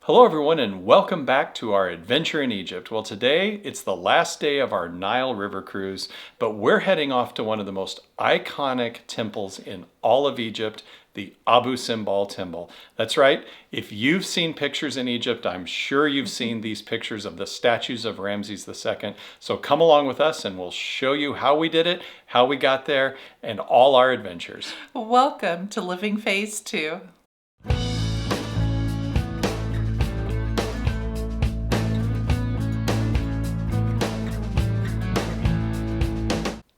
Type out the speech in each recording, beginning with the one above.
Hello everyone and welcome back to our adventure in Egypt. Well, today it's the last day of our Nile River cruise, but we're heading off to one of the most iconic temples in all of Egypt, the Abu Simbel Temple. That's right, if you've seen pictures in Egypt, I'm sure you've seen these pictures of the statues of Ramses II. So come along with us and we'll show you how we did it, how we got there, and all our adventures. Welcome to Living Phase 2.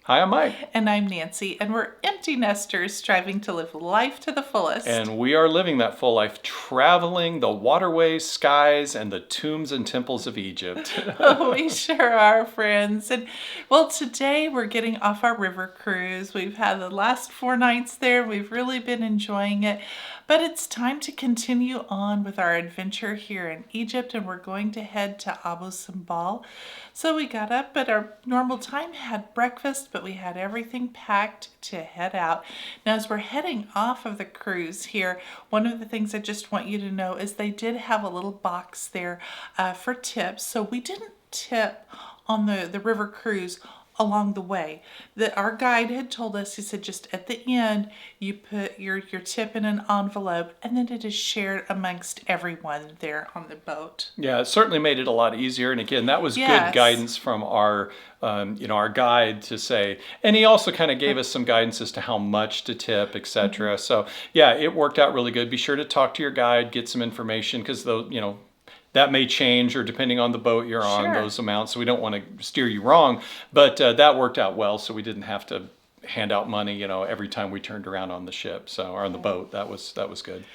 Hi, I'm Mike. And I'm Nancy, and we're empty nesters striving to live life to the fullest. And we are living that full life, traveling the waterways, skies, and the tombs and temples of Egypt. Oh, we sure are, friends. And well, today we're getting off our river cruise. We've had the last 4 nights there. We've really been enjoying it. But it's time to continue on with our adventure here in Egypt, and we're going to head to Abu Simbel. So we got up at our normal time, had breakfast, but we had everything packed to head out. Now, as we're heading off of the cruise here, one of the things I just want you to know is they did have a little box there for tips. So we didn't tip on the river cruise along the way. Our guide had told us, he said, just at the end, you put your tip in an envelope, and then it is shared amongst everyone there on the boat. Yeah, it certainly made it a lot easier. And again, that was Yes. good guidance from our guide to say, and he also kind of gave us some guidance as to how much to tip, etc. So yeah, it worked out really good. Be sure to talk to your guide, get some information, because that may change, or depending on the boat you're on, Sure. those amounts. So we don't want to steer you wrong, but that worked out well. So we didn't have to hand out money, every time we turned around on the ship, or on the boat. That was good.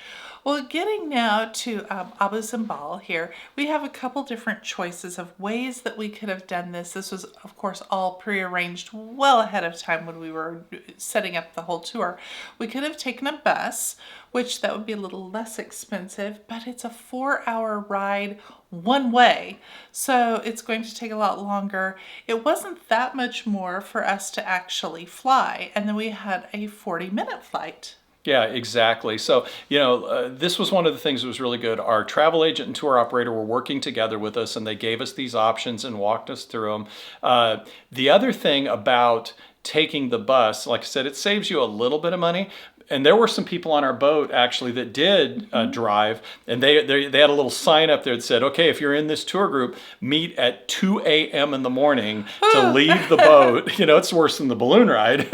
Well, getting now to Abu Simbel here, we have a couple different choices of ways that we could have done this. This was, of course, all prearranged well ahead of time when we were setting up the whole tour. We could have taken a bus, which that would be a little less expensive, but it's a 4-hour ride one way, so it's going to take a lot longer. It wasn't that much more for us to actually fly, and then we had a 40-minute flight. Yeah, exactly. So, this was one of the things that was really good. Our travel agent and tour operator were working together with us, and they gave us these options and walked us through them. The other thing about taking the bus, like I said, it saves you a little bit of money. And there were some people on our boat actually that did drive, and they had a little sign up there that said, okay, if you're in this tour group, meet at 2 a.m. in the morning to leave the boat. It's worse than the balloon ride,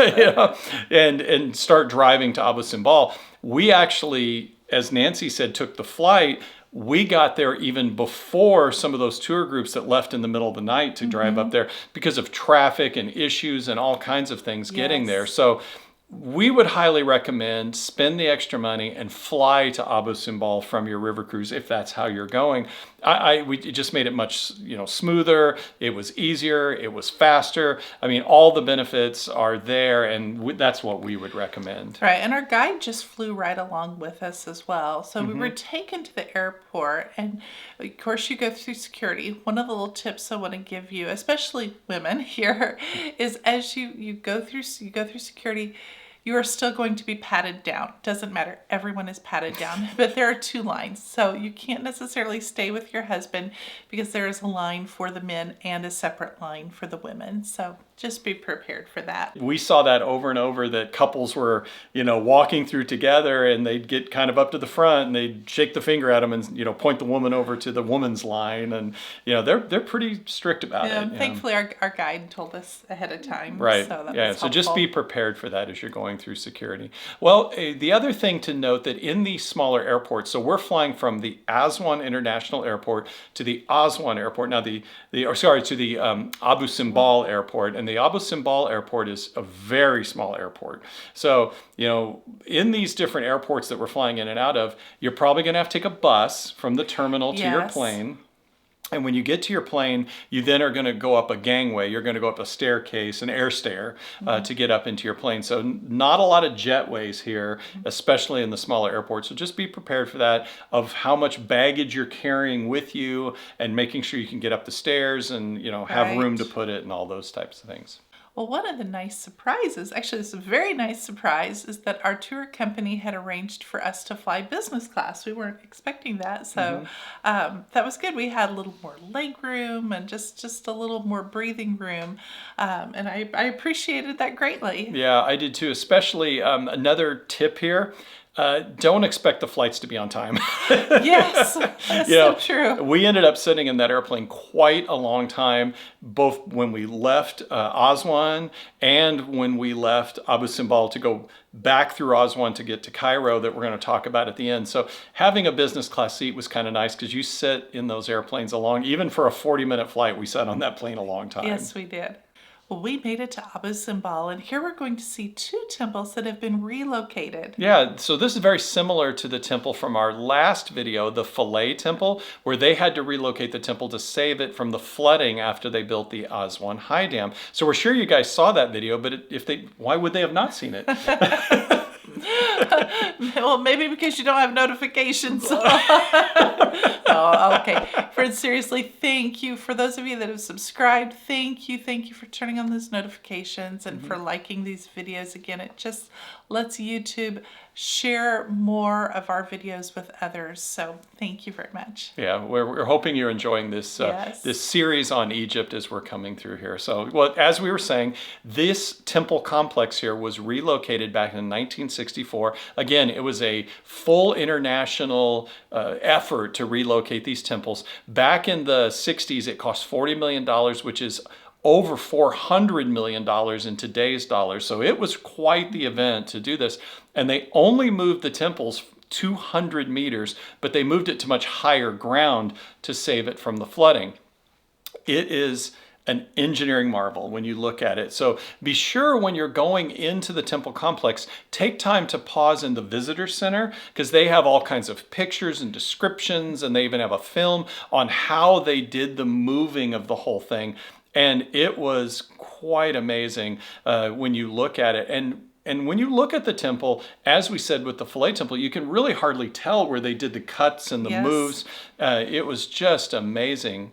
and start driving to Abu Simbel. We actually, as Nancy said, took the flight. We got there even before some of those tour groups that left in the middle of the night to drive up there because of traffic and issues and all kinds of things getting there. So we would highly recommend spend the extra money and fly to Abu Simbel from your river cruise if that's how you're going. It just made it much smoother. It was easier. It was faster. I mean, all the benefits are there, and that's what we would recommend. Right, and our guide just flew right along with us as well. So we were taken to the airport, and of course you go through security. One of the little tips I want to give you, especially women here, is as you go through security, you are still going to be patted down. Doesn't matter. Everyone is patted down. But there are 2 lines. So you can't necessarily stay with your husband because there is a line for the men and a separate line for the women. So just be prepared for that. We saw that over and over, that couples were, walking through together, and they'd get kind of up to the front and they'd shake the finger at them and, point the woman over to the woman's line. And, they're pretty strict about it. Thankfully, our guide told us ahead of time. Right. So So just be prepared for that as you're going through security. Well, the other thing to note that in these smaller airports, so we're flying from the Aswan International Airport to the Aswan Airport. Now to the Abu Simbel Airport, and the Abu Simbel Airport is a very small airport. So in these different airports that we're flying in and out of, you're probably going to have to take a bus from the terminal to your plane. And when you get to your plane, you then are going to go up a gangway. You're going to go up a staircase, an air stair, to get up into your plane. So not a lot of jetways here, especially in the smaller airports. So just be prepared for that, of how much baggage you're carrying with you, and making sure you can get up the stairs and have room to put it and all those types of things. Well, one of the nice surprises, actually, it's a very nice surprise, is that our tour company had arranged for us to fly business class. We weren't expecting that, so that was good. We had a little more leg room and just a little more breathing room, and I appreciated that greatly. Yeah, I did too. Especially another tip here. Don't expect the flights to be on time. Yes, that's You so know, true. we ended up sitting in that airplane quite a long time, both when we left Aswan and when we left Abu Simbel to go back through Aswan to get to Cairo, that we're going to talk about at the end. So having a business class seat was kind of nice because you sit in those airplanes a long, even for a 40-minute flight, we sat on that plane a long time. Yes, we did. Well, we made it to Abu Simbel, and here we're going to see two temples that have been relocated. Yeah, so this is very similar to the temple from our last video, the Philae Temple, where they had to relocate the temple to save it from the flooding after they built the Aswan High Dam. So we're sure you guys saw that video, but why would they have not seen it? Well, maybe because you don't have notifications. Oh, okay. Friends, seriously, thank you. For those of you that have subscribed, thank you. Thank you for turning on those notifications and for liking these videos. Again, it just lets YouTube share more of our videos with others. So thank you very much. Yeah, we're hoping you're enjoying this Yes. this series on Egypt as we're coming through here. So, well, as we were saying, this temple complex here was relocated back in 1964. Again, it was a full international effort to relocate these temples. Back in the 60s, it cost $40 million, which is over $400 million in today's dollars. So it was quite the event to do this. And they only moved the temples 200 meters, but they moved it to much higher ground to save it from the flooding. It is an engineering marvel when you look at it. So be sure when you're going into the temple complex, take time to pause in the visitor center because they have all kinds of pictures and descriptions, and they even have a film on how they did the moving of the whole thing. And it was quite amazing when you look at it. And when you look at the temple, as we said with the Philae Temple, you can really hardly tell where they did the cuts and the Yes. moves. It was just amazing.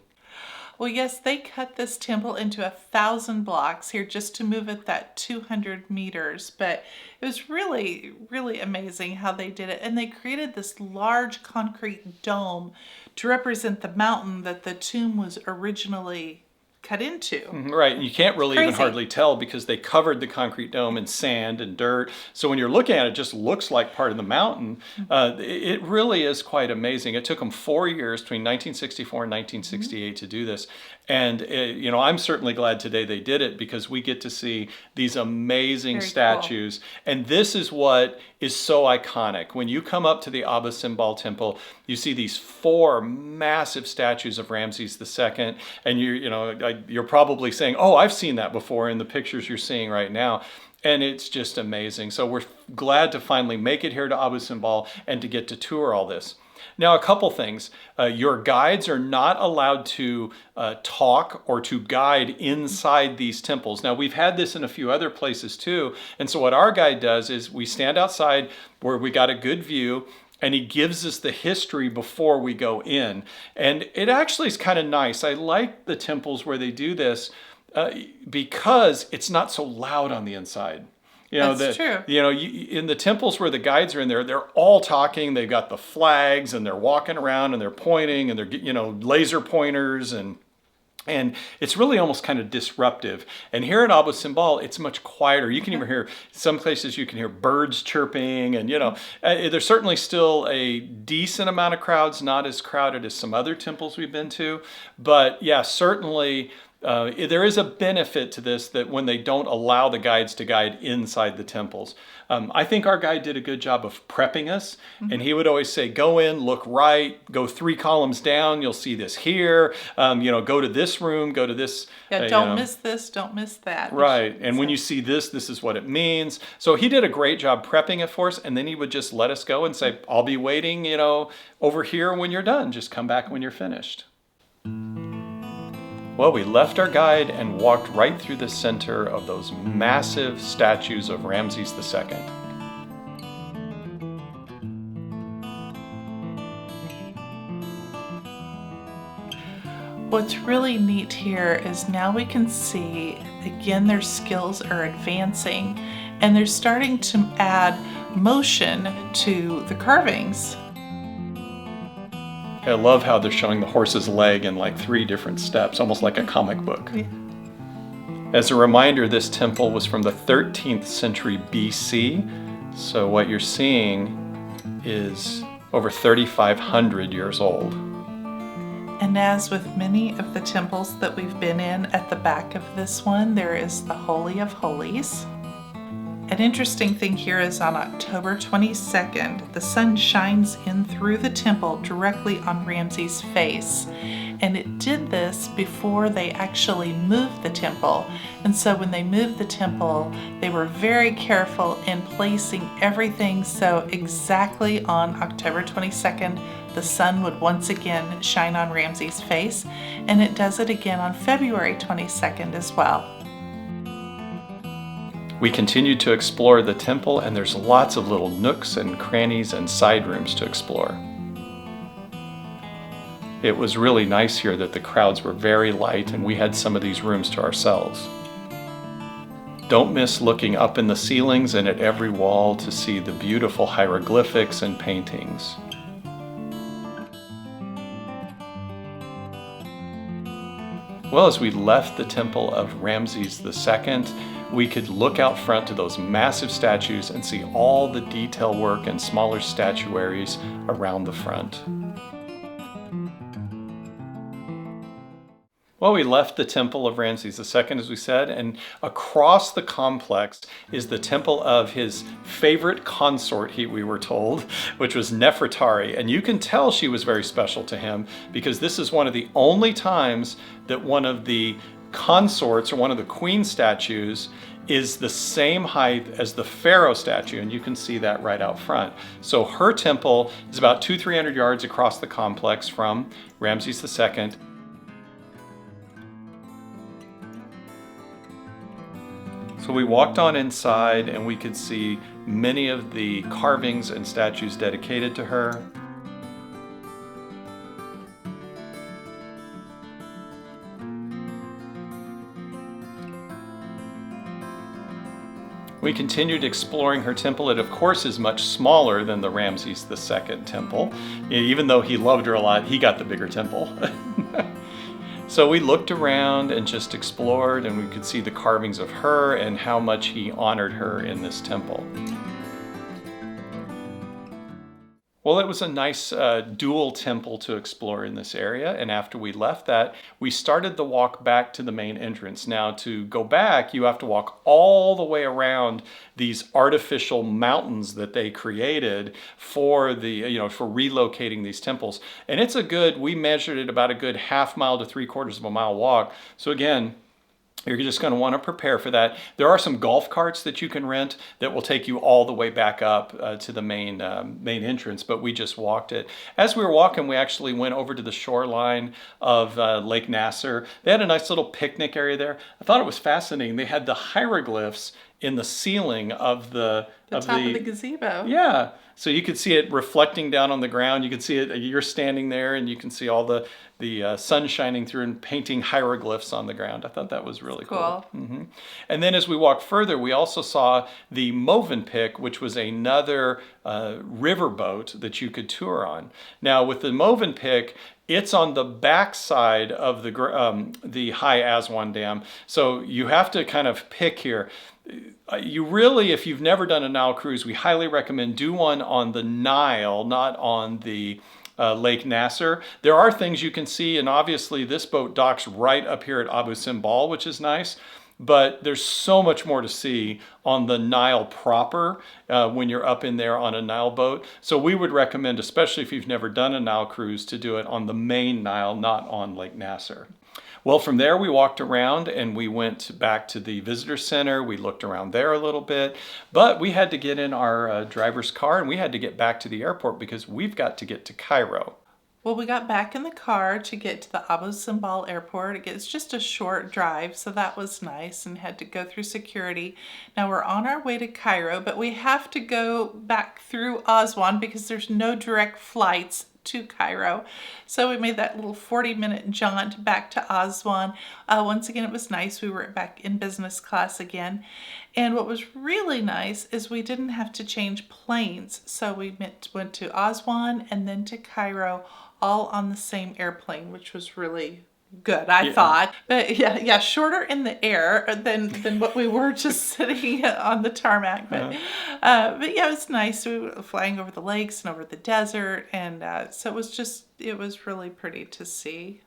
Well, yes, they cut this temple into 1,000 blocks here just to move it that 200 meters. But it was really, really amazing how they did it. And they created this large concrete dome to represent the mountain that the tomb was originally cut into. Right, and you can't really even Crazy. hardly tell because they covered the concrete dome in sand and dirt. So when you're looking at it, it just looks like part of the mountain. It really is quite amazing. It took them 4 years between 1964 and 1968 to do this. And I'm certainly glad today they did it because we get to see these amazing Very statues. And this is what is so iconic. When you come up to the Abu Simbel Temple, you see these 4 massive statues of Ramses II, and you're probably saying, "Oh, I've seen that before in the pictures you're seeing right now." And it's just amazing. So we're glad to finally make it here to Abu Simbel and to get to tour all this. Now, a couple things. Your guides are not allowed to talk or to guide inside these temples. Now, we've had this in a few other places too. And so what our guide does is we stand outside where we got a good view, and he gives us the history before we go in. And it actually is kind of nice. I like the temples where they do this because it's not so loud on the inside. That's true. In the temples where the guides are in there, they're all talking. They've got the flags and they're walking around and they're pointing and they're, laser pointers and it's really almost kind of disruptive. And here at Abu Simbel, it's much quieter. You can even hear, some places you can hear birds chirping and, there's certainly still a decent amount of crowds, not as crowded as some other temples we've been to. But yeah, certainly there is a benefit to this that when they don't allow the guides to guide inside the temples. I think our guide did a good job of prepping us, and he would always say, go in, look right, go 3 columns down, you'll see this here, go to this room, go to this. Yeah, don't miss this, don't miss that. Right, and when you see this, this is what it means. So he did a great job prepping it for us, and then he would just let us go and say, I'll be waiting, over here when you're done. Just come back when you're finished. Well, we left our guide and walked right through the center of those massive statues of Ramses II. What's really neat here is now we can see again, their skills are advancing and they're starting to add motion to the carvings. I love how they're showing the horse's leg in like 3 different steps, almost like a comic book. Yeah. As a reminder, this temple was from the 13th century BC. So what you're seeing is over 3,500 years old. And as with many of the temples that we've been in, at the back of this one, there is the Holy of Holies. An interesting thing here is on October 22nd, the sun shines in through the temple directly on Ramses' face. And it did this before they actually moved the temple. And so when they moved the temple, they were very careful in placing everything so exactly on October 22nd, the sun would once again shine on Ramses' face. And it does it again on February 22nd as well. We continued to explore the temple, and there's lots of little nooks and crannies and side rooms to explore. It was really nice here that the crowds were very light and we had some of these rooms to ourselves. Don't miss looking up in the ceilings and at every wall to see the beautiful hieroglyphics and paintings. Well, as we left the temple of Ramses II, we could look out front to those massive statues and see all the detail work and smaller statuaries around the front. Well, we left the temple of Ramses II, as we said, and across the complex is the temple of his favorite consort, we were told, which was Nefertari. And you can tell she was very special to him because this is one of the only times that one of the consorts or one of the queen statues is the same height as the pharaoh statue, and you can see that right out front. So her temple is about 200-300 yards across the complex from Ramses II. So we walked on inside and we could see many of the carvings and statues dedicated to her. We continued exploring her temple. It, of course, is much smaller than the Ramses II temple. Even though he loved her a lot, he got the bigger temple. So we looked around and just explored, and we could see the carvings of her and how much he honored her in this temple. Well, it was a nice dual temple to explore in this area, and after we left that, we started the walk back to the main entrance. Now, to go back, you have to walk all the way around these artificial mountains that they created for for relocating these temples. And it's we measured it about a good half mile to 3/4 of a mile walk. So again, you're just going to want to prepare for that. There are some golf carts that you can rent that will take you all the way back up to the main entrance, but we just walked it. As we were walking, we actually went over to the shoreline of Lake Nasser. They had a nice little picnic area there. I thought it was fascinating. They had the hieroglyphs in the ceiling of the top of the gazebo. Yeah. So you could see it reflecting down on the ground. You could see it, you're standing there and you can see all the sun shining through and painting hieroglyphs on the ground. I thought that was really cool. Mm-hmm. And then as we walked further, we also saw the Movenpick, which was another river boat that you could tour on. Now with the Movenpick, it's on the backside of the High Aswan Dam. So you have to kind of pick here. You really, if you've never done a Nile cruise, we highly recommend do one on the Nile, not on the Lake Nasser. There are things you can see, and obviously this boat docks right up here at Abu Simbel, which is nice. But there's so much more to see on the Nile proper when you're up in there on a Nile boat. So we would recommend, especially if you've never done a Nile cruise, to do it on the main Nile, not on Lake Nasser. Well, from there we walked around and we went back to the visitor center. We looked around there a little bit, but we had to get in our driver's car and we had to get back to the airport because we've got to get to Cairo. Well, we got back in the car to get to the Abu Simbel airport. It's just a short drive, so that was nice, and had to go through security. Now we're on our way to Cairo, but we have to go back through Aswan because there's no direct flights to Cairo. So we made that little 40-minute jaunt back to Aswan. Once again, it was nice. We were back in business class again. And what was really nice is we didn't have to change planes. So we went to Aswan and then to Cairo, all on the same airplane, which was really good, I thought. But yeah, shorter in the air than what we were just sitting on the tarmac. But yeah, it was nice. We were flying over the lakes and over the desert, and so it was really pretty to see.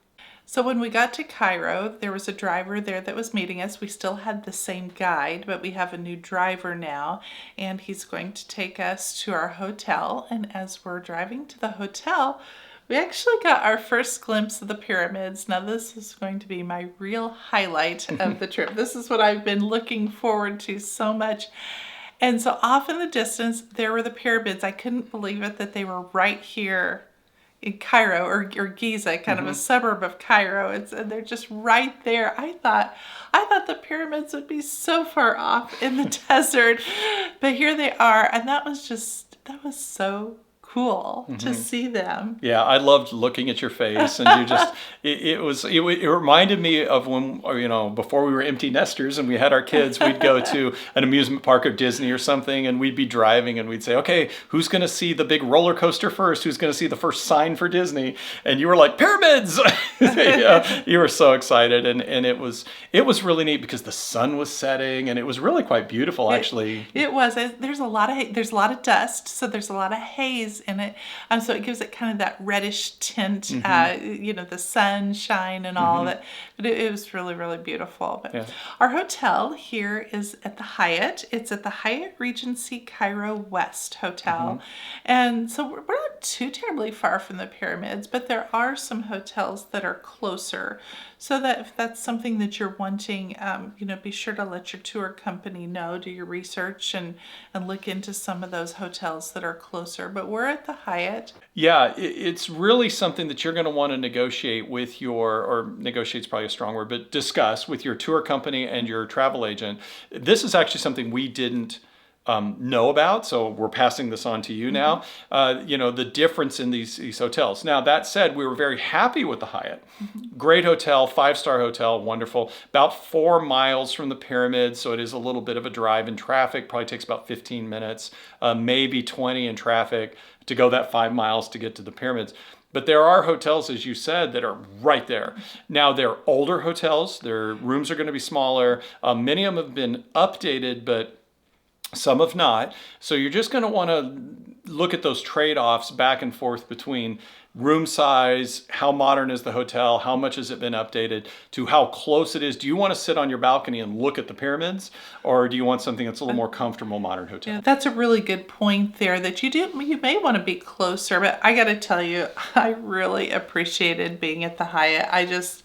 So when we got to Cairo, there was a driver there that was meeting us. We still had the same guide, but we have a new driver now, and he's going to take us to our hotel. And as we're driving to the hotel, we actually got our first glimpse of the pyramids. Now this is going to be my real highlight of the trip. This is what I've been looking forward to so much. And so off in the distance, there were the pyramids. I couldn't believe it that they were right here in Cairo, or Giza, kind of a suburb of Cairo. And they're just right there. I thought the pyramids would be so far off in the desert, but here they are. And that was so cool to see them. Yeah, I loved looking at your face, and you just it reminded me of when, before we were empty nesters and we had our kids, we'd go to an amusement park or Disney or something, and we'd be driving and we'd say, okay, who's going to see the big roller coaster first? Who's going to see the first sign for Disney? And you were like, pyramids! Yeah, you were so excited, and it was really neat because the sun was setting, and it was really quite beautiful, actually. It was. There's a lot of dust, so there's a lot of haze in it, so it gives it kind of that reddish tint, the sunshine and all that. But it was really, really beautiful. But our hotel here is at the Hyatt. It's at the Hyatt Regency Cairo West Hotel, and so we're not too terribly far from the pyramids, but there are some hotels that are closer. So that if that's something that you're wanting, be sure to let your tour company know, do your research and look into some of those hotels that are closer. But we're at the Hyatt. Yeah, it's really something that you're going to want to negotiate with or negotiate's probably a strong word, but discuss with your tour company and your travel agent. This is actually something we didn't know about, so we're passing this on to you now. The difference in these hotels. Now, that said, we were very happy with the Hyatt. Great hotel, 5-star hotel, wonderful. About 4 miles from the pyramids, so it is a little bit of a drive in traffic. Probably takes about 15 minutes, maybe 20 in traffic to go that 5 miles to get to the pyramids. But there are hotels, as you said, that are right there. Now, they're older hotels. Their rooms are going to be smaller. Many of them have been updated, but some have not. So you're just going to want to look at those trade-offs back and forth between room size, how modern is the hotel, how much has it been updated, to how close it is. Do you want to sit on your balcony and look at the pyramids, or do you want something that's a little more comfortable modern hotel? Yeah, that's a really good point there, that you may want to be closer. But I got to tell you, I really appreciated being at the Hyatt. I just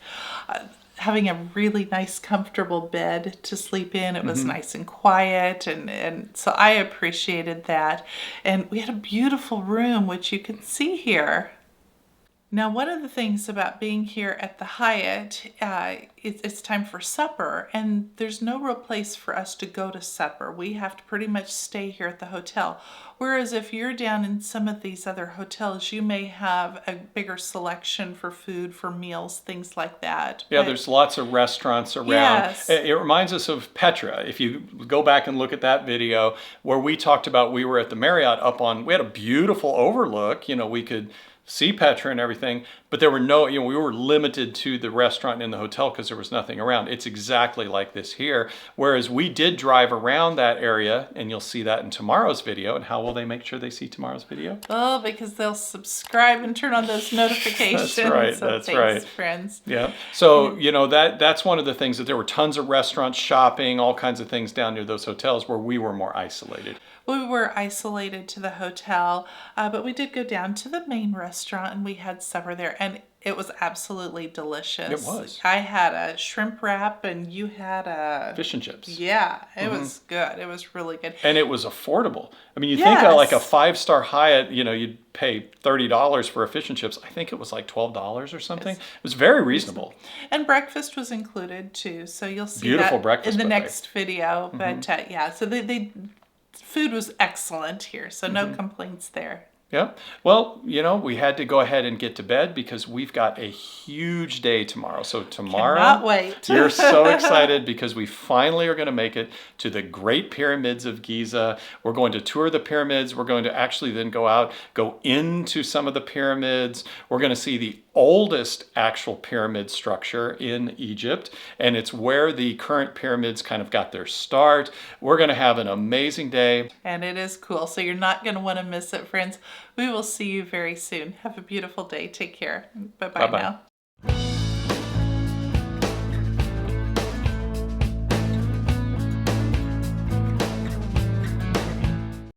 having a really nice, comfortable bed to sleep in. It was nice and quiet, and so I appreciated that. And we had a beautiful room, which you can see here. Now, one of the things about being here at the Hyatt, it's time for supper, and there's no real place for us to go to supper. We have to pretty much stay here at the hotel. Whereas if you're down in some of these other hotels, you may have a bigger selection for food, for meals, things like that. Yeah, there's lots of restaurants around. Yes. It reminds us of Petra. If you go back and look at that video where we talked about, we were at the Marriott we had a beautiful overlook. We could see Petra and everything, but there were we were limited to the restaurant and the hotel because there was nothing around. It's exactly like this here. Whereas we did drive around that area, and you'll see that in tomorrow's video. And how will they make sure they see tomorrow's video? Oh, because they'll subscribe and turn on those notifications. That's right. So that's thanks, right, friends. Yeah. So that's one of the things, that there were tons of restaurants, shopping, all kinds of things down near those hotels where we were more isolated. We were isolated to the hotel, but we did go down to the main restaurant and we had supper there, and it was absolutely delicious. It was. I had a shrimp wrap and you had a fish and chips. Yeah, it was good. It was really good. And it was affordable. I mean, you think of like a 5-star Hyatt, you'd pay $30 for a fish and chips. I think it was like $12 or something. Yes. It was very reasonable. And breakfast was included too, so you'll see Beautiful that breakfast in the buffet. next video. But so they food was excellent here, so no complaints there. Yep. Well, we had to go ahead and get to bed because we've got a huge day tomorrow. So Cannot tomorrow, wait. you're so excited because we finally are going to make it to the Great Pyramids of Giza. We're going to tour the pyramids. We're going to actually then go into some of the pyramids. We're going to see the oldest actual pyramid structure in Egypt, and it's where the current pyramids kind of got their start. We're going to have an amazing day. And it is cool. So you're not going to want to miss it, friends. We will see you very soon. Have a beautiful day. Take care. Bye-bye Bye-bye. now.